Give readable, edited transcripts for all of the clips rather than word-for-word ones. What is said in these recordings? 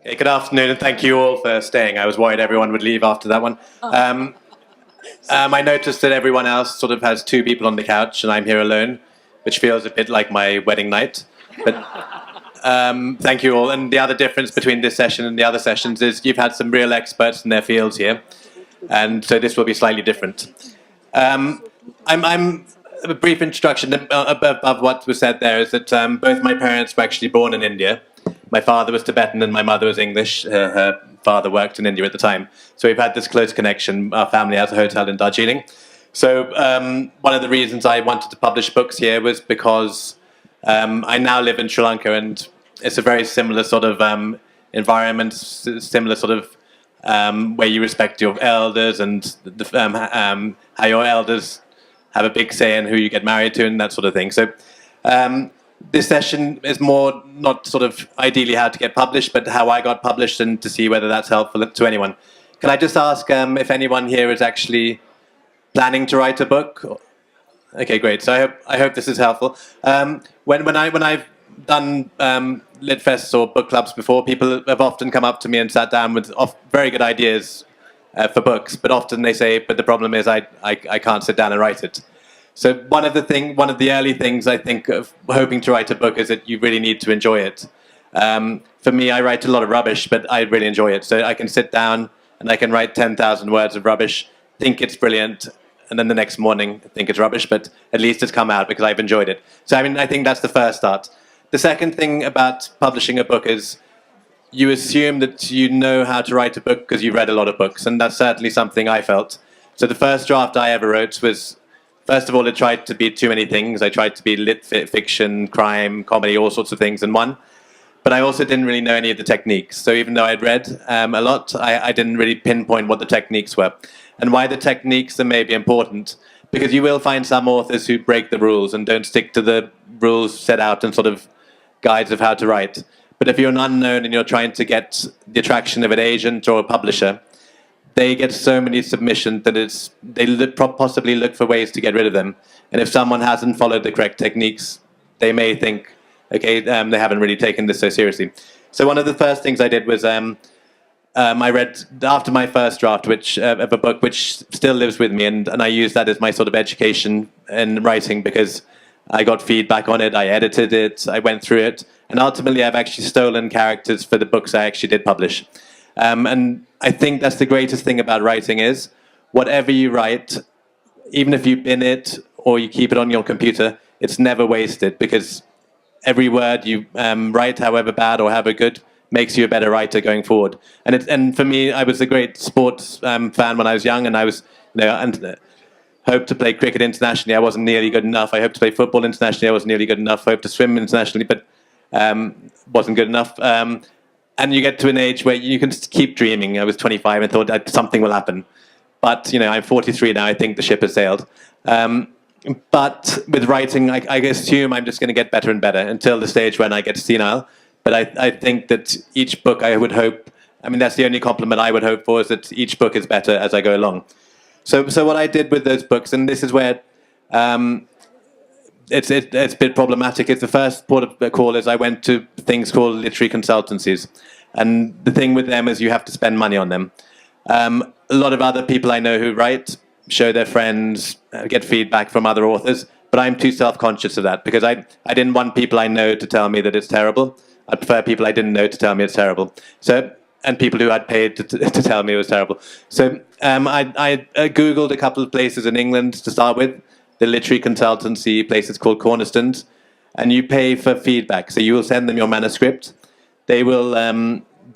Okay, good afternoon, and thank you all for staying. I was worried everyone would leave after that one. I noticed that everyone else sort of has two people on the couch, and I'm here alone, which feels a bit like my wedding night. But thank you all. And the other difference between this session and the other sessions is you've had some real experts in their fields here, and so this will be slightly different. I'm a brief introduction above what was said there is that both my parents were actually born in India. My father was Tibetan and my mother was English. Her father worked in India at the time. So we've had this close connection. Our family has a hotel in Darjeeling. So one of the reasons I wanted to publish books here was because I now live in Sri Lanka, and it's a very similar sort of environment, similar sort of where you respect your elders and how your elders have a big say in who you get married to and that sort of thing. So this session is more not sort of ideally how to get published, but how I got published and to see whether that's helpful to anyone. Can I just ask if anyone here is actually planning to write a book? Okay, great. So I hope this is helpful. When I've done lit fests or book clubs before, people have often come up to me and sat down with very good ideas for books, but often they say, "But the problem is I can't sit down and write it." So one of the early things I think of hoping to write a book is that you really need to enjoy it. For me, I write a lot of rubbish, but I really enjoy it. So I can sit down and I can write 10,000 words of rubbish, think it's brilliant, and then the next morning think it's rubbish, but at least it's come out because I've enjoyed it. So I think that's the first start. The second thing about publishing a book is you assume that you know how to write a book because you've read a lot of books, and that's certainly something I felt. So the first draft I ever wrote was, first of all, it tried to be too many things. I tried to be lit fiction, crime, comedy, all sorts of things in one. But I also didn't really know any of the techniques. So even though I'd read a lot, I didn't really pinpoint what the techniques were. And why the techniques are maybe important, because you will find some authors who break the rules and don't stick to the rules set out in sort of guides of how to write. But if you're an unknown and you're trying to get the attraction of an agent or a publisher, they get so many submissions that they possibly look for ways to get rid of them. And if someone hasn't followed the correct techniques, they may think, okay, they haven't really taken this so seriously. So one of the first things I did was I read after my first draft of a book, which still lives with me, and I used that as my sort of education in writing because I got feedback on it, I edited it, I went through it, and ultimately I've actually stolen characters for the books I actually did publish. And I think that's the greatest thing about writing is whatever you write, even if you bin it or you keep it on your computer, it's never wasted because every word you write, however bad or however good, makes you a better writer going forward. And for me, I was a great sports fan when I was young, and I was hoped to play cricket internationally. I wasn't nearly good enough. I hoped to play football internationally. I wasn't nearly good enough. I hoped to swim internationally, but wasn't good enough. And you get to an age where you can keep dreaming. I was 25 and thought that something will happen. But, I'm 43 now. I think the ship has sailed. But with writing, I assume I'm just going to get better and better until the stage when I get senile. But I think that each book I would hope, that's the only compliment I would hope for, is that each book is better as I go along. So what I did with those books, and this is where it's a bit problematic. It's the first port of call is I went to things called literary consultancies, and the thing with them is you have to spend money on them. A lot of other people I know who write show their friends, get feedback from other authors, but I'm too self-conscious of that because I didn't want people I know to tell me that it's terrible. I prefer people I didn't know to tell me it's terrible. And people who I'd paid to tell me it was terrible. So I Googled a couple of places in England to start with, the literary consultancy places called Cornerstones, and you pay for feedback. So you will send them your manuscript. They will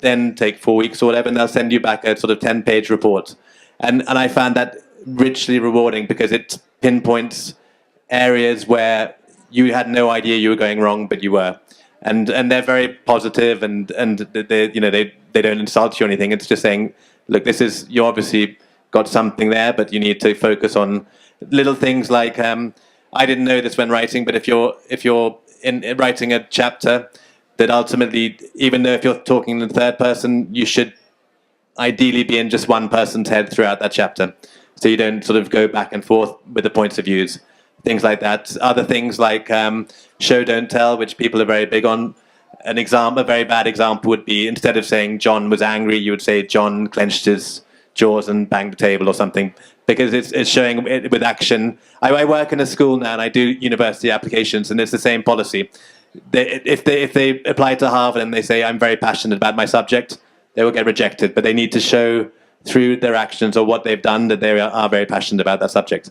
then take 4 weeks or whatever, and they'll send you back a sort of 10-page report. And I found that richly rewarding because it pinpoints areas where you had no idea you were going wrong, but you were. And they're very positive, and they don't insult you or anything. It's just saying, look, you obviously got something there, but you need to focus on little things like I didn't know this when writing, but if you're in writing a chapter, that ultimately, even though if you're talking in the third person, you should ideally be in just one person's head throughout that chapter, so you don't sort of go back and forth with the points of views. Things like that. Other things like show, don't tell, which people are very big on. a very bad example would be, instead of saying John was angry, you would say John clenched his jaws and banged the table or something, because it's showing it with action. I work in a school now and I do university applications, and it's the same policy. If they apply to Harvard and they say I'm very passionate about my subject, they will get rejected. But they need to show through their actions or what they've done that they are very passionate about that subject.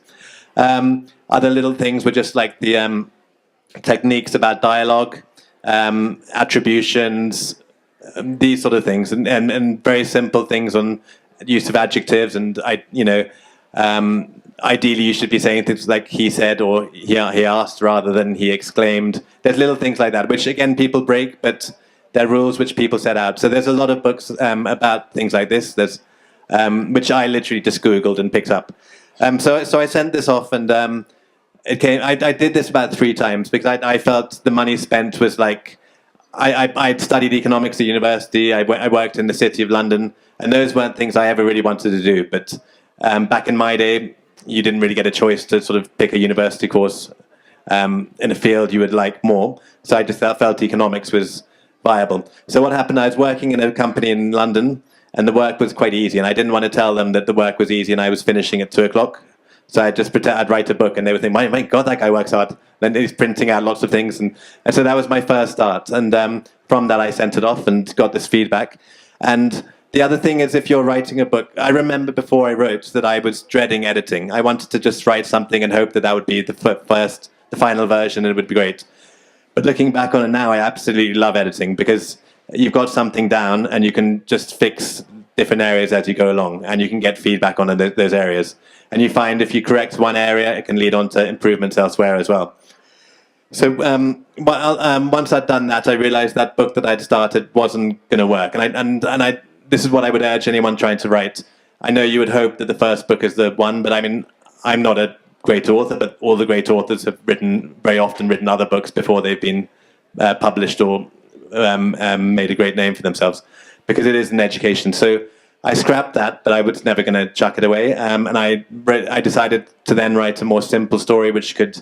Other little things were just like the techniques about dialogue, attributions, these sort of things, and very simple things on use of adjectives. And ideally you should be saying things like he said or he asked rather than he exclaimed. There's little things like that, which again people break, but they're rules which people set out. So there's a lot of books about things like this. There's which I literally just Googled and picked up. So I sent this off, and it came. I did this about 3 times because I felt the money spent was like, I'd studied economics at university. I worked in the City of London, and those weren't things I ever really wanted to do. But back in my day, you didn't really get a choice to sort of pick a university course in a field you would like more. So I just felt economics was viable. So what happened, I was working in a company in London, and the work was quite easy, and I didn't want to tell them that the work was easy and I was finishing at 2 o'clock. So I'd just pretend I'd write a book, and they would think, my God, that guy works hard. Then he's printing out lots of things. And so that was my first start. And from that, I sent it off and got this feedback. And the other thing is, if you're writing a book, I remember before I wrote that I was dreading editing. I wanted to just write something and hope that that would be the final version, and it would be great. But looking back on it now, I absolutely love editing, because you've got something down and you can just fix different areas as you go along, and you can get feedback on those areas. And you find if you correct one area, it can lead on to improvements elsewhere as well. So once I'd done that, I realized that book that I'd started wasn't going to work. And this is what I would urge anyone trying to write. I know you would hope that the first book is the one, but I mean, I'm not a great author, but all the great authors have very often written other books before they've been published or made a great name for themselves, because it is an education. So I scrapped that, but I was never going to chuck it away. And I decided to then write a more simple story which could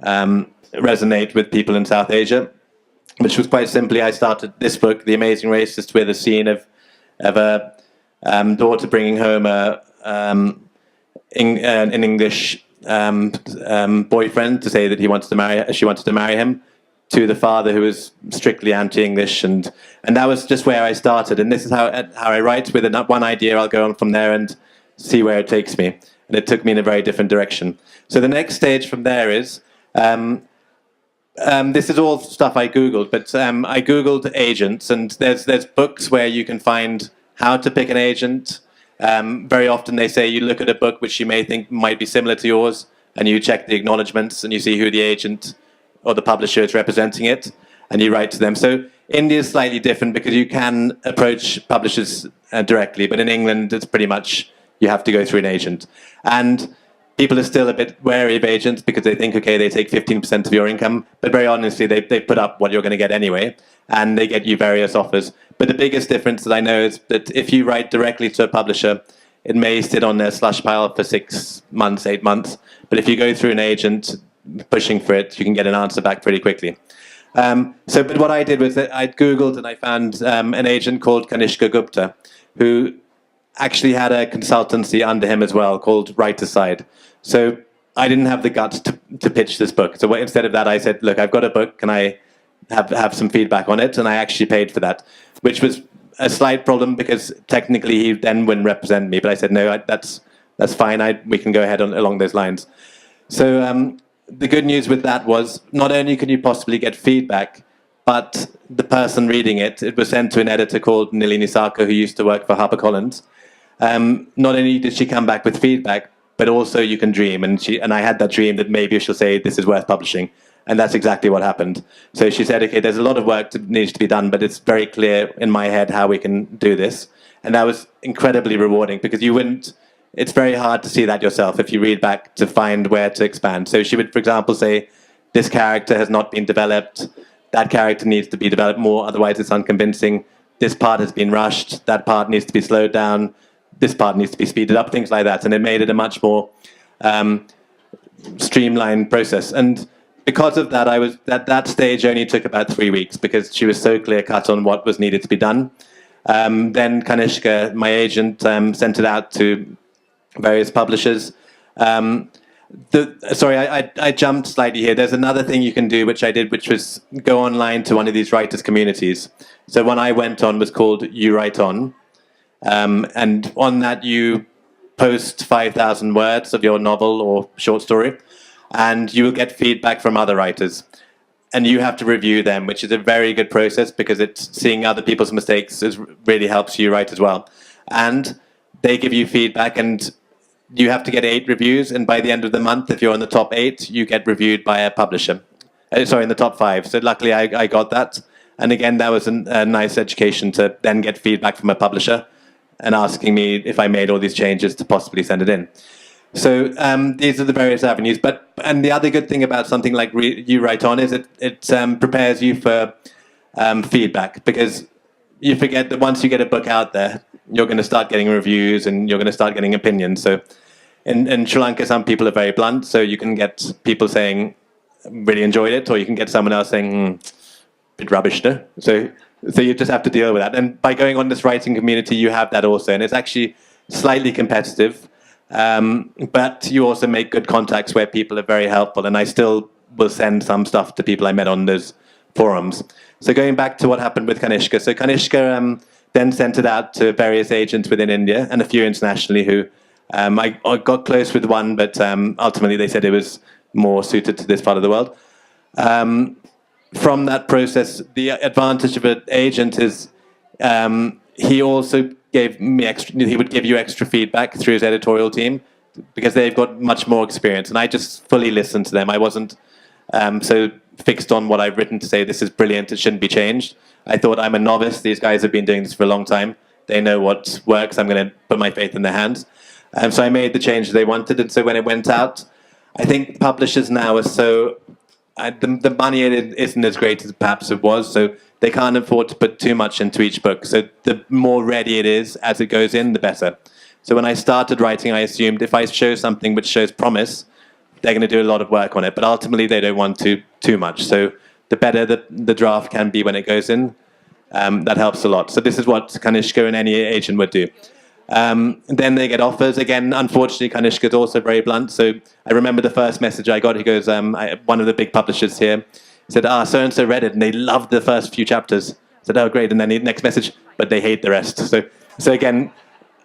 resonate with people in South Asia, which was quite simply, I started this book, The Amazing Racist, with a scene of a daughter bringing home an English boyfriend to say that she wanted to marry him, to the father, who was strictly anti-English, and that was just where I started. And this is how I write. With one idea, I'll go on from there and see where it takes me. And it took me in a very different direction. So the next stage from there is, this is all stuff I Googled, but I Googled agents, and there's books where you can find how to pick an agent. Very often they say you look at a book which you may think might be similar to yours, and you check the acknowledgements, and you see who the agent or the publisher is representing it, and you write to them. So India is slightly different, because you can approach publishers directly, but in England it's pretty much you have to go through an agent. And people are still a bit wary of agents, because they think, okay, they take 15% of your income, but very honestly, they put up what you're going to get anyway, and they get you various offers. But the biggest difference that I know is that if you write directly to a publisher, it may sit on their slush pile for 6 months, 8 months, but if you go through an agent pushing for it, you can get an answer back pretty quickly. But what I did was that I Googled, and I found an agent called Kanishka Gupta, who actually had a consultancy under him as well called Writer's Side. So I didn't have the guts to pitch this book. So instead of that, I said, look, I've got a book. Can I have some feedback on it? And I actually paid for that, which was a slight problem, because technically he then wouldn't represent me. But I said, no, that's fine. We can go ahead along those lines. So the good news with that was, not only could you possibly get feedback, but the person reading it was sent to an editor called Nalini Sarkar, who used to work for HarperCollins. Not only did she come back with feedback, but also you can dream. And I had that dream that maybe she'll say, this is worth publishing. And that's exactly what happened. So she said, okay, there's a lot of work that needs to be done, but it's very clear in my head how we can do this. And that was incredibly rewarding, because it's very hard to see that yourself if you read back to find where to expand. So she would, for example, say, this character has not been developed. That character needs to be developed more, otherwise it's unconvincing. This part has been rushed. That part needs to be slowed down. This part needs to be speeded up, things like that. And it made it a much more streamlined process. And because of that, I was that stage only took about 3 weeks because she was so clear cut on what was needed to be done. Then Kanishka, my agent, sent it out to various publishers. Sorry, I jumped slightly here. There's another thing you can do, which I did, which was go online to one of these writers' communities. So one I went on was called You Write On. And on that, you post 5,000 words of your novel or short story, and you will get feedback from other writers. And you have to review them, which is a very good process because it's seeing other people's mistakes really helps you write as well. And they give you feedback, and you have to get 8 reviews. And by the end of the month, if you're in the top 8, you get reviewed by a publisher. Sorry, in the top 5. So luckily, I got that. And again, that was a nice education to then get feedback from a publisher and asking me if I made all these changes to possibly send it in. So these are the various avenues. And the other good thing about something like You Write On is it prepares you for feedback, because you forget that once you get a book out there, you're going to start getting reviews and you're going to start getting opinions. So in Sri Lanka, some people are very blunt. So you can get people saying, really enjoyed it, or you can get someone else saying, bit rubbish, no? So you just have to deal with that. And by going on this writing community, you have that also. And it's actually slightly competitive. But you also make good contacts where people are very helpful, and I still will send some stuff to people I met on those forums. So going back to what happened with Kanishka, so Kanishka then sent it out to various agents within India and a few internationally who I got close with one, but ultimately they said it was more suited to this part of the world. From that process, the advantage of an agent is he also gave me he would give you extra feedback through his editorial team because they've got much more experience. And I just fully listened to them. I wasn't so fixed on what I've written to say, this is brilliant, it shouldn't be changed. I thought, I'm a novice. These guys have been doing this for a long time. They know what works. I'm going to put my faith in their hands. So I made the changes they wanted. And so when it went out, I think publishers now are so... the money isn't as great as perhaps it was, so they can't afford to put too much into each book. So the more ready it is as it goes in, the better. So when I started writing, I assumed if I show something which shows promise, they're going to do a lot of work on it. But ultimately, they don't want to too much. So the better the draft can be when it goes in, that helps a lot. So this is what Kanishka and any agent would do. Then they get offers. Again, unfortunately, Kanishka is also very blunt. So I remember the first message I got. He goes, one of the big publishers here said, so-and-so read it, and they loved the first few chapters. I said, oh, great. And then the next message, but they hate the rest. So again,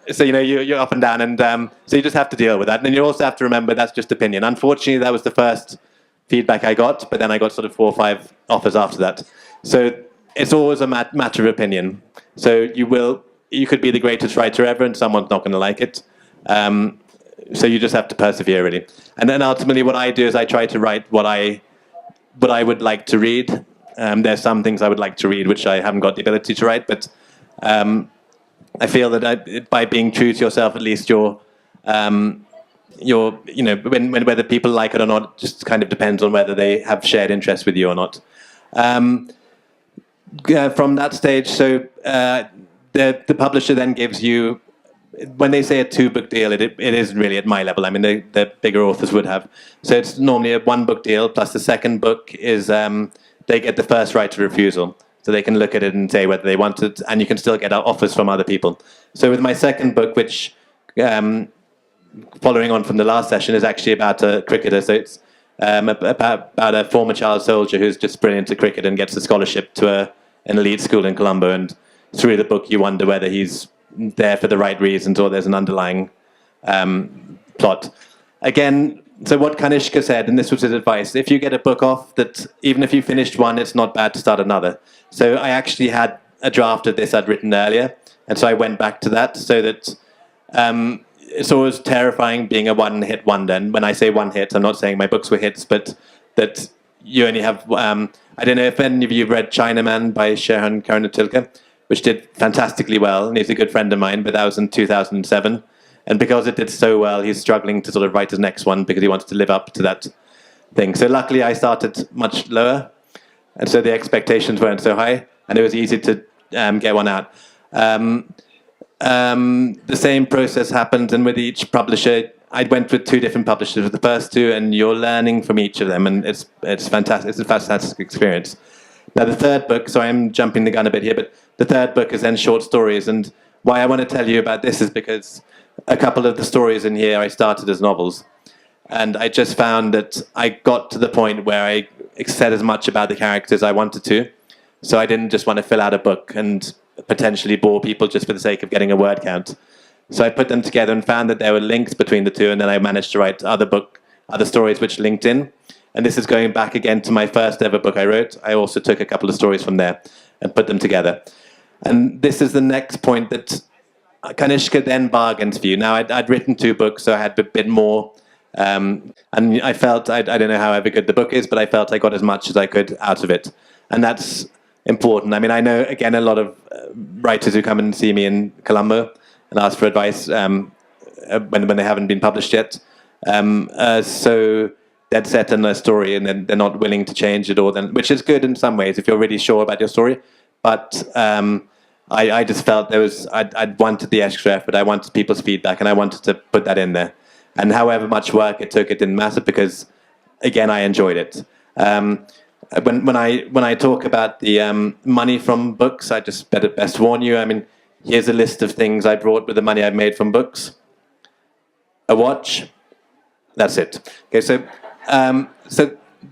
so, you're up and down, and so you just have to deal with that. And then you also have to remember that's just opinion. Unfortunately, that was the first feedback I got, but then I got sort of 4 or 5 offers after that. So it's always a matter of opinion. So you could be the greatest writer ever, and someone's not going to like it. So you just have to persevere, really. And then ultimately what I do is I try to write what I would like to read. There's some things I would like to read which I haven't got the ability to write, but I feel that by being true to yourself, at least whether people like it or not just kind of depends on whether they have shared interest with you or not. From that stage, so the publisher then gives you, when they say a 2-book deal, it isn't really at my level. I mean, the bigger authors would have. So it's normally a 1-book deal, plus the second book is they get the first right to refusal. So they can look at it and say whether they want it, and you can still get offers from other people. So with my second book, which, following on from the last session, is actually about a cricketer. So it's about a former child soldier who's just brilliant at cricket and gets a scholarship to an elite school in Colombo. And through the book, you wonder whether he's there for the right reasons or there's an underlying plot. Again, so what Kanishka said, and this was his advice, if you get a book off, that even if you finished one, it's not bad to start another. So I actually had a draft of this I'd written earlier, and so I went back to that, so that it's always terrifying being a one-hit wonder. And when I say one hit, I'm not saying my books were hits, but that you only have... I don't know if any of you have read Chinaman by Shehan Karunatilka, which did fantastically well, and he's a good friend of mine, but that was in 2007. And because it did so well, he's struggling to sort of write his next one because he wants to live up to that thing. So luckily I started much lower, and so the expectations weren't so high, and it was easy to get one out. The same process happened, and with each publisher, I went with 2 different publishers with the first 2, and you're learning from each of them, and it's fantastic. It's a fantastic experience. Now the third book, so I'm jumping the gun a bit here, but the third book is then short stories, and why I want to tell you about this is because a couple of the stories in here I started as novels, and I just found that I got to the point where I said as much about the characters I wanted to, so I didn't just want to fill out a book and potentially bore people just for the sake of getting a word count. So I put them together and found that there were links between the 2, and then I managed to write other stories which linked in. And this is going back again to my first ever book I wrote. I also took a couple of stories from there and put them together. And this is the next point that Kanishka then bargained for you. Now, I'd written 2 books, so I had a bit more. And I felt, I don't know how ever good the book is, but I felt I got as much as I could out of it. And that's important. I mean, I know, again, a lot of writers who come and see me in Colombo and ask for advice when they haven't been published yet. So dead set in their story, and then they're not willing to change it, which is good in some ways if you're really sure about your story. But I just felt I'd wanted the extra effort. I wanted people's feedback, and I wanted to put that in there. And however much work it took, it didn't matter because, again, I enjoyed it. When I talk about the money from books, I just best warn you. I mean, here's a list of things I brought with the money I've made from books. A watch. That's it. Okay, so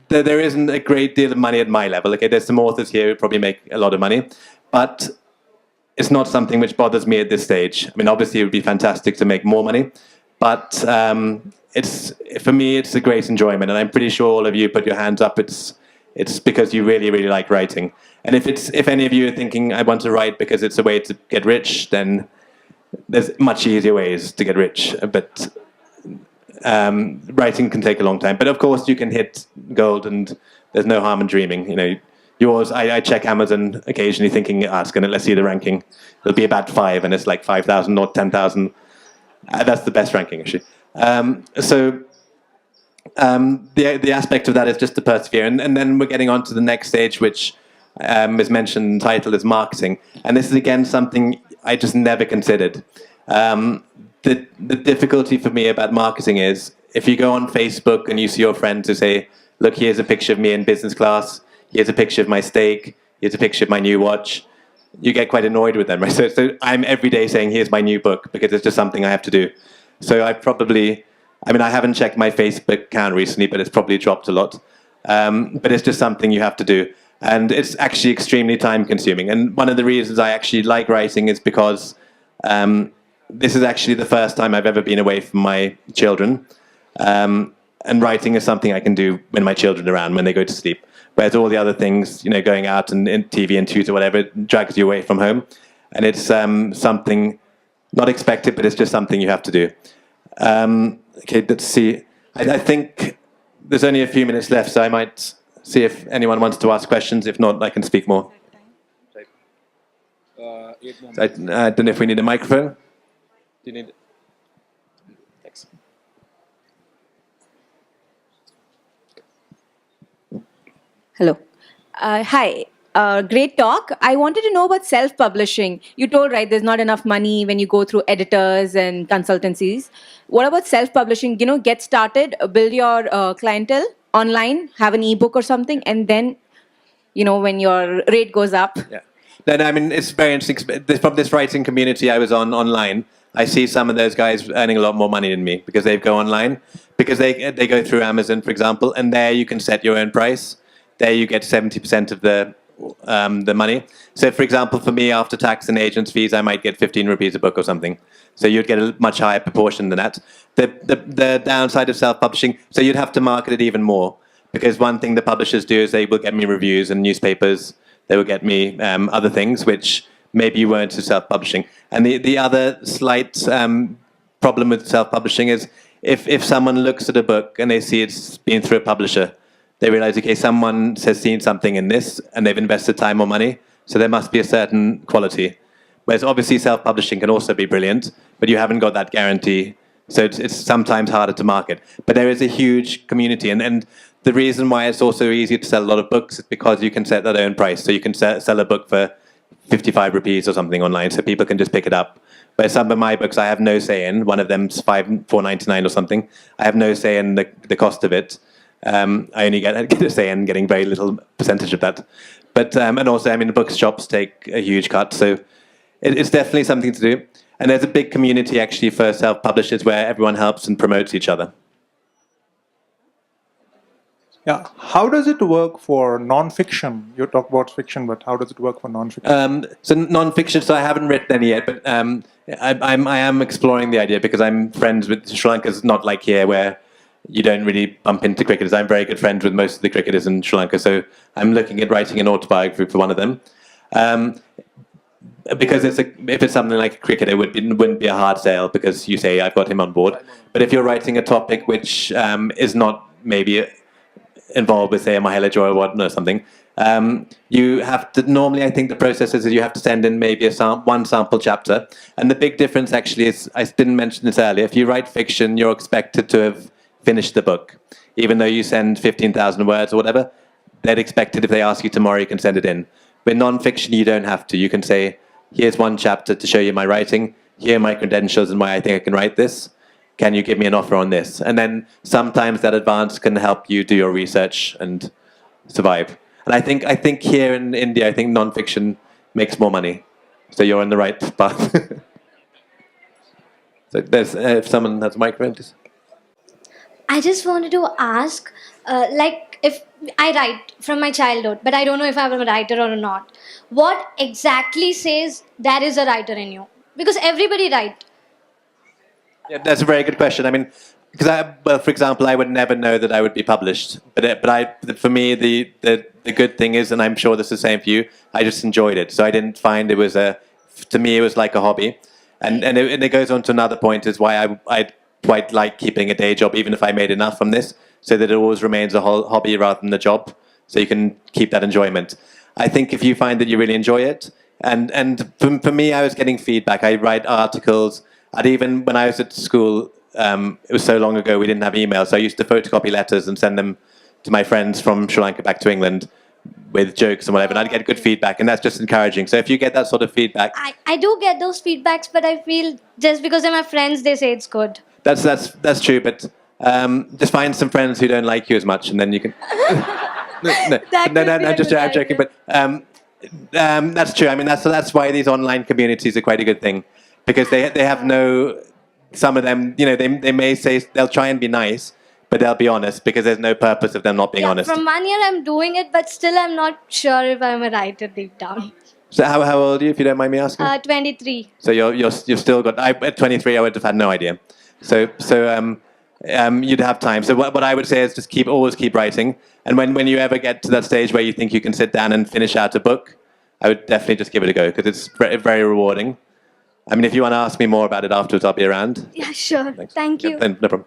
there isn't a great deal of money at my level. Okay, there's some authors here who probably make a lot of money, but it's not something which bothers me at this stage. I mean, obviously, it would be fantastic to make more money, but for me, it's a great enjoyment, and I'm pretty sure all of you put your hands up. It's because you really, really like writing. And if any of you are thinking, I want to write because it's a way to get rich, then there's much easier ways to get rich. But writing can take a long time. But of course, you can hit gold, and there's no harm in dreaming. You know, I check Amazon occasionally thinking, let's see the ranking. It'll be about 5, and it's like 5,000 or 10,000. That's the best ranking, actually. The aspect of that is just to persevere. And then we're getting on to the next stage, which is mentioned in the title, is marketing. And this is, again, something I just never considered. The difficulty for me about marketing is, if you go on Facebook and you see your friends who say, look, here's a picture of me in business class, here's a picture of my steak, here's a picture of my new watch, you get quite annoyed with them, right? So I'm every day saying, here's my new book, because it's just something I have to do. So I haven't checked my Facebook account recently, but it's probably dropped a lot. But it's just something you have to do. And it's actually extremely time consuming. And one of the reasons I actually like writing is because this is actually the first time I've ever been away from my children. And writing is something I can do when my children are around, when they go to sleep. Whereas all the other things, going out and in TV and tutor, whatever, it drags you away from home. And it's something not expected, but it's just something you have to do. Okay, let's see. I think there's only a few minutes left, so I might see if anyone wants to ask questions. If not, I can speak more. I don't know if we need a microphone. Do you need? Thanks. Hello. Hi. Great talk. I wanted to know about self-publishing. You told, right, there's not enough money when you go through editors and consultancies. What about self-publishing? Get started, build your clientele online, have an ebook or something, and then, when your rate goes up. Yeah. No, I mean, it's very interesting. From this writing community I was on online, I see some of those guys earning a lot more money than me because they go online, because they go through Amazon, for example, and there you can set your own price. There you get 70% of the money. So, for example, for me, after tax and agents' fees, I might get 15 rupees a book or something. So you'd get a much higher proportion than that. The downside of self-publishing, so you'd have to market it even more, because one thing the publishers do is they will get me reviews in newspapers. They will get me other things, which maybe you weren't to self-publishing. And the other slight problem with self-publishing is if someone looks at a book and they see it's been through a publisher, they realize, okay, someone has seen something in this and they've invested time or money, so there must be a certain quality. Whereas obviously self-publishing can also be brilliant, but you haven't got that guarantee, so it's sometimes harder to market. But there is a huge community, and the reason why it's also easier to sell a lot of books is because you can set that own price. So you can sell a book for 55 rupees or something online, so people can just pick it up. But some of my books I have no say in. One of them's $4.99 or something. I have no say in the cost of it. I only get a say in getting very little percentage of that. But and also, I mean, the bookshops take a huge cut, so it's definitely something to do. And there's a big community actually for self-publishers where everyone helps and promotes each other. Yeah. How does it work for non-fiction? You talk about fiction, but how does it work for non-fiction? So non-fiction, so I haven't written any yet, but I am exploring the idea because I'm friends with Sri Lanka's not like here where you don't really bump into cricketers. I'm very good friends with most of the cricketers in Sri Lanka, so I'm looking at writing an autobiography for one of them. Because if it's something like a cricketer, it wouldn't be a hard sale because you say, I've got him on board. But if you're writing a topic which is not maybe involved with, say, a Mahela Joyawarden or something, you have to, normally I think the process is that you have to send in maybe one sample chapter. And the big difference actually is, I didn't mention this earlier, if you write fiction, you're expected to have finished the book. Even though you send 15,000 words or whatever, they'd expect it if they ask you tomorrow, you can send it in. With non-fiction, you don't have to. You can say, here's one chapter to show you my writing, here are my credentials and why I think I can write this. Can you give me an offer on this? And then sometimes that advance can help you do your research and survive. And I think here in India, I think non-fiction makes more money. So you're on the right path. So there's, if someone has a microphone, please. I just wanted to ask, if I write from my childhood, but I don't know if I'm a writer or not, what exactly says there is a writer in you? Because everybody writes. Yeah, that's a very good question. I mean, because for example, I would never know that I would be published. For me, the good thing is, and I'm sure this is the same for you, I just enjoyed it. So I didn't find it was to me, it was like a hobby. And it goes on to another point is why I quite like keeping a day job, even if I made enough from this, so that it always remains a whole hobby rather than a job. So you can keep that enjoyment. I think if you find that you really enjoy it, and for me, I was getting feedback. I write articles. Even when I was at school, it was so long ago we didn't have email, so I used to photocopy letters and send them to my friends from Sri Lanka back to England with jokes and whatever, and I'd get good feedback, and that's just encouraging. So if you get that sort of feedback... I do get those feedbacks, but I feel just because they're my friends, they say it's good. That's true, but just find some friends who don't like you as much, and then you can... no, I'm joking, but that's true. I mean, that's why these online communities are quite a good thing. Because they have no, some of them, they may say, they'll try and be nice, but they'll be honest because there's no purpose of them not being honest. From 1 year I'm doing it, but still I'm not sure if I'm a writer deep down. So how old are you, if you don't mind me asking? 23. So you've still got, at 23 I would have had no idea. So you'd have time. So what I would say is just always keep writing. And when you ever get to that stage where you think you can sit down and finish out a book, I would definitely just give it a go because it's very rewarding. I mean, if you want to ask me more about it afterwards, I'll be around. Yeah, sure. Thanks. Thank you. No problem.